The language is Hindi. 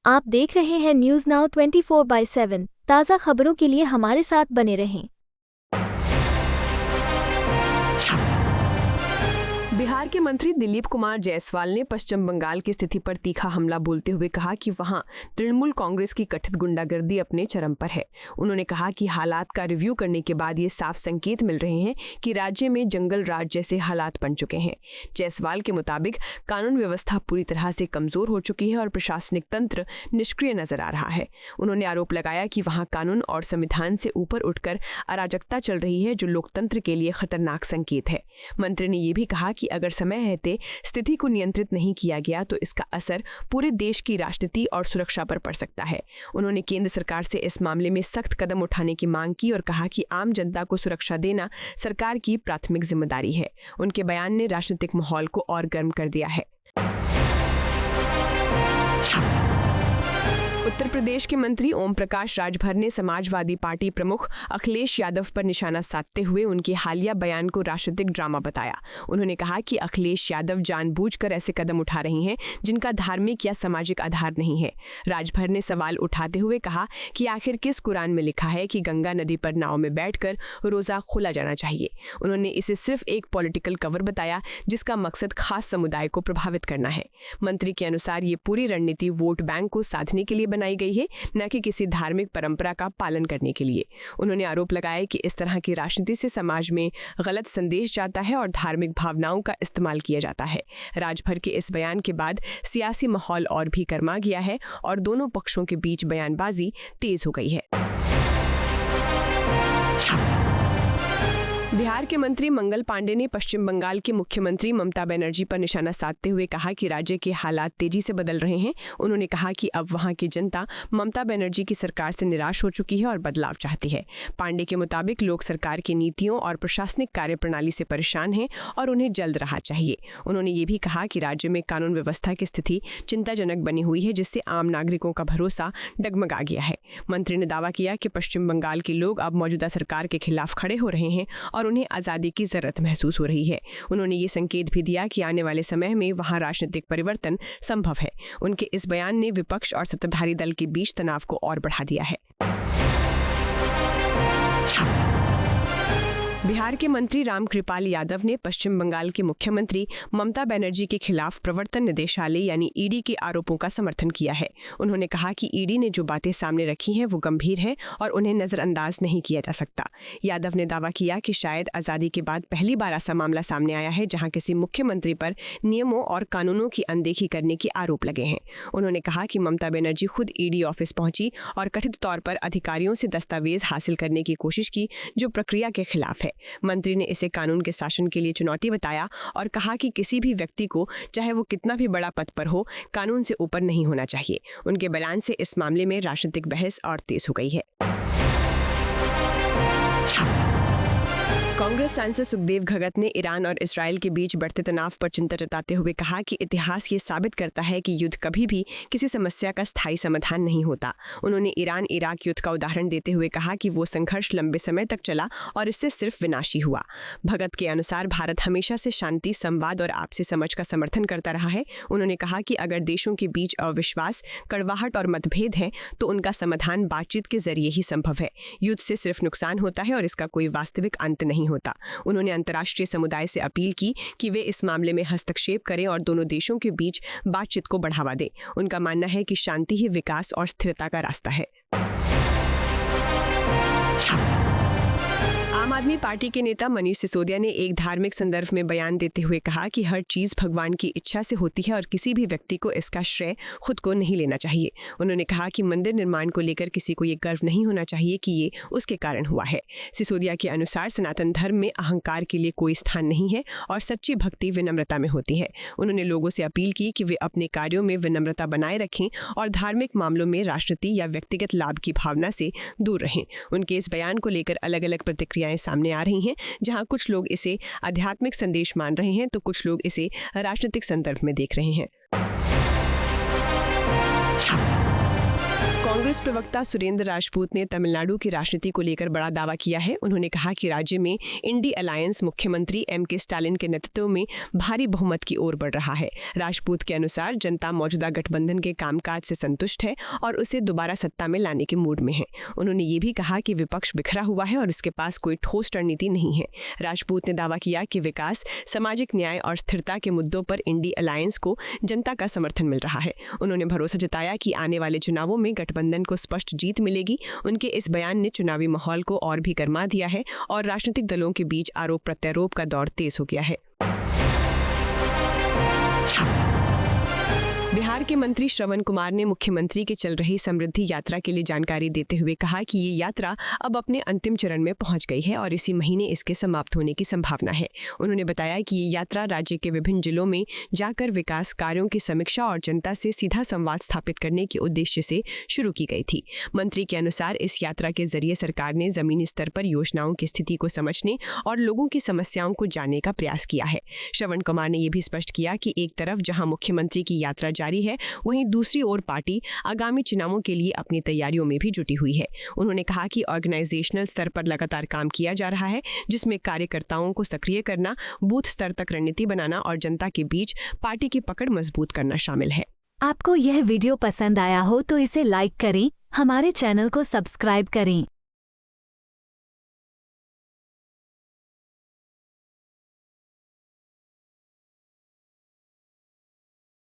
आप देख रहे हैं न्यूज़ नाउ 24/7। ताज़ा खबरों के लिए हमारे साथ बने रहें। बिहार के मंत्री दिलीप कुमार जायसवाल ने पश्चिम बंगाल की स्थिति पर तीखा हमला बोलते हुए कहा कि वहां तृणमूल कांग्रेस की कथित गुंडागर्दी अपने चरम पर है। उन्होंने कहा कि हालात का रिव्यू करने के बाद ये साफ संकेत मिल रहे हैं कि राज्य में जंगल राज जैसे हालात बन चुके हैं। जायसवाल के मुताबिक कानून व्यवस्था पूरी तरह से कमजोर हो चुकी है और प्रशासनिक तंत्र निष्क्रिय नजर आ रहा है। उन्होंने आरोप लगाया कि वहां कानून और संविधान से ऊपर उठकर अराजकता चल रही है, जो लोकतंत्र के लिए खतरनाक संकेत है। मंत्री ने यह भी कहा कि अगर समय रहते स्थिति को नियंत्रित नहीं किया गया तो इसका असर पूरे देश की राजनीति और सुरक्षा पर पड़ सकता है। उन्होंने केंद्र सरकार से इस मामले में सख्त कदम उठाने की मांग की और कहा कि आम जनता को सुरक्षा देना सरकार की प्राथमिक जिम्मेदारी है। उनके बयान ने राजनीतिक माहौल को और गर्म कर दिया है। उत्तर प्रदेश के मंत्री ओम प्रकाश राजभर ने समाजवादी पार्टी प्रमुख अखिलेश यादव पर निशाना साधते हुए उनके हालिया बयान को राजनीतिक ड्रामा बताया। उन्होंने कहा कि अखिलेश यादव जानबूझकर ऐसे कदम उठा रहे हैं जिनका धार्मिक या सामाजिक आधार नहीं है। राजभर ने सवाल उठाते हुए कहा कि आखिर किस कुरान में लिखा है कि गंगा नदी पर नाव में बैठकर रोजा खोला जाना चाहिए। उन्होंने इसे सिर्फ एक पॉलिटिकल कवर बताया जिसका मकसद खास समुदाय को प्रभावित करना है। मंत्री के अनुसार ये पूरी रणनीति वोट बैंक को साधने के लिए बनाई गई है, न कि किसी धार्मिक परंपरा का पालन करने के लिए। उन्होंने आरोप लगाया कि इस तरह की राजनीति से समाज में गलत संदेश जाता है और धार्मिक भावनाओं का इस्तेमाल किया जाता है। राजभर के इस बयान के बाद सियासी माहौल और भी गर्मा गया है और दोनों पक्षों के बीच बयानबाजी तेज हो गई है। बिहार के मंत्री मंगल पांडे ने पश्चिम बंगाल के मुख्यमंत्री ममता बनर्जी पर निशाना साधते हुए कहा कि राज्य के हालात तेजी से बदल रहे हैं। उन्होंने कहा कि अब वहां की जनता ममता बनर्जी की सरकार से निराश हो चुकी है और बदलाव चाहती है। पांडे के मुताबिक लोग सरकार की नीतियों और प्रशासनिक कार्यप्रणाली से परेशान हैं और उन्हें जल्द राहत चाहिए। उन्होंने ये भी कहा कि राज्य में कानून व्यवस्था की स्थिति चिंताजनक बनी हुई है, जिससे आम नागरिकों का भरोसा डगमगा गया है। मंत्री ने दावा किया कि पश्चिम बंगाल के लोग अब मौजूदा सरकार के खिलाफ खड़े हो रहे हैं और उन्हें आज़ादी की जरूरत महसूस हो रही है। उन्होंने ये संकेत भी दिया कि आने वाले समय में वहां राजनीतिक परिवर्तन संभव है। उनके इस बयान ने विपक्ष और सत्ताधारी दल के बीच तनाव को और बढ़ा दिया है। बिहार के मंत्री रामकृपाल यादव ने पश्चिम बंगाल के मुख्यमंत्री ममता बनर्जी के खिलाफ प्रवर्तन निदेशालय यानी ईडी के आरोपों का समर्थन किया है। उन्होंने कहा कि ईडी ने जो बातें सामने रखी हैं वो गंभीर हैं और उन्हें नजरअंदाज नहीं किया जा सकता। यादव ने दावा किया कि शायद आज़ादी के बाद पहली बार ऐसा मामला सामने आया है जहां किसी मुख्यमंत्री पर नियमों और कानूनों की अनदेखी करने के आरोप लगे हैं। उन्होंने कहा कि ममता बनर्जी खुद ईडी ऑफिस पहुंची और कथित तौर पर अधिकारियों से दस्तावेज हासिल करने की कोशिश की जो प्रक्रिया के खिलाफ है। मंत्री ने इसे कानून के शासन के लिए चुनौती बताया और कहा कि किसी भी व्यक्ति को, चाहे वो कितना भी बड़ा पद पर हो, कानून से ऊपर नहीं होना चाहिए। उनके बयान से इस मामले में राजनीतिक बहस और तेज हो गई है। कांग्रेस सांसद सुखदेव भगत ने ईरान और इस्राएल के बीच बढ़ते तनाव पर चिंता जताते हुए कहा कि इतिहास ये साबित करता है कि युद्ध कभी भी किसी समस्या का स्थायी समाधान नहीं होता। उन्होंने ईरान इराक युद्ध का उदाहरण देते हुए कहा कि वो संघर्ष लंबे समय तक चला और इससे सिर्फ विनाशी हुआ। भगत के अनुसार भारत हमेशा से शांति, संवाद और आपसी समझ का समर्थन करता रहा है। उन्होंने कहा कि अगर देशों के बीच अविश्वास, कड़वाहट और मतभेद है तो उनका समाधान बातचीत के जरिए ही संभव है। युद्ध से सिर्फ नुकसान होता है और इसका कोई वास्तविक अंत नहीं होता। उन्होंने अंतर्राष्ट्रीय समुदाय से अपील की कि वे इस मामले में हस्तक्षेप करें और दोनों देशों के बीच बातचीत को बढ़ावा दें। उनका मानना है कि शांति ही विकास और स्थिरता का रास्ता है। आम आदमी पार्टी के नेता मनीष सिसोदिया ने एक धार्मिक संदर्भ में बयान देते हुए कहा कि हर चीज भगवान की इच्छा से होती है और किसी भी व्यक्ति को इसका श्रेय खुद को नहीं लेना चाहिए। उन्होंने कहा कि मंदिर निर्माण को लेकर किसी को ये गर्व नहीं होना चाहिए कि ये उसके कारण हुआ है। सिसोदिया के अनुसार सनातन धर्म में अहंकार के लिए कोई स्थान नहीं है और सच्ची भक्ति विनम्रता में होती है। उन्होंने लोगों से अपील की कि वे अपने कार्यों में विनम्रता बनाए रखें और धार्मिक मामलों में राजनीति या व्यक्तिगत लाभ की भावना से दूर रहें। उनके इस बयान को लेकर अलग अलग प्रतिक्रियाएं सामने आ रही हैं, जहां कुछ लोग इसे आध्यात्मिक संदेश मान रहे हैं तो कुछ लोग इसे राजनीतिक संदर्भ में देख रहे हैं। कांग्रेस प्रवक्ता सुरेंद्र राजपूत ने तमिलनाडु की राजनीति को लेकर बड़ा दावा किया है। उन्होंने कहा कि राज्य में इंडी अलायंस मुख्यमंत्री एम.के. स्टालिन के नेतृत्व में भारी बहुमत की ओर बढ़ रहा है। राजपूत के अनुसार जनता मौजूदा गठबंधन के कामकाज से संतुष्ट है और उसे दोबारा सत्ता में लाने के मूड में है। उन्होंने ये भी कहा कि विपक्ष बिखरा हुआ है और उसके पास कोई ठोस रणनीति नहीं है। राजपूत ने दावा किया कि विकास, सामाजिक न्याय और स्थिरता के मुद्दों पर इंडी अलायंस को जनता का समर्थन मिल रहा है। उन्होंने भरोसा जताया कि आने वाले चुनावों में गठबंधन को स्पष्ट जीत मिलेगी। उनके इस बयान ने चुनावी माहौल को और भी गरमा दिया है और राजनीतिक दलों के बीच आरोप प्रत्यारोप का दौर तेज हो गया है। बिहार के मंत्री श्रवण कुमार ने मुख्यमंत्री के चल रही समृद्धि यात्रा के लिए जानकारी देते हुए कहा कि ये यात्रा अब अपने अंतिम चरण में पहुंच गई है और इसी महीने इसके समाप्त होने की संभावना है। उन्होंने बताया कि ये यात्रा राज्य के विभिन्न जिलों में जाकर विकास कार्यों की समीक्षा और जनता से सीधा संवाद स्थापित करने के उद्देश्य से शुरू की गई थी। मंत्री के अनुसार इस यात्रा के जरिए सरकार ने जमीनी स्तर पर योजनाओं की स्थिति को समझने और लोगों की समस्याओं को जानने का प्रयास किया है। श्रवण कुमार ने यह भी स्पष्ट किया कि एक तरफ जहां मुख्यमंत्री की यात्रा जारी है, वहीं दूसरी ओर पार्टी आगामी चुनावों के लिए अपनी तैयारियों में भी जुटी हुई है। उन्होंने कहा कि ऑर्गेनाइजेशनल स्तर पर लगातार काम किया जा रहा है, जिसमें कार्यकर्ताओं को सक्रिय करना, बूथ स्तर तक रणनीति बनाना और जनता के बीच पार्टी की पकड़ मजबूत करना शामिल है। आपको यह वीडियो पसंद आया हो तो इसे लाइक करें, हमारे चैनल को सब्सक्राइब करें।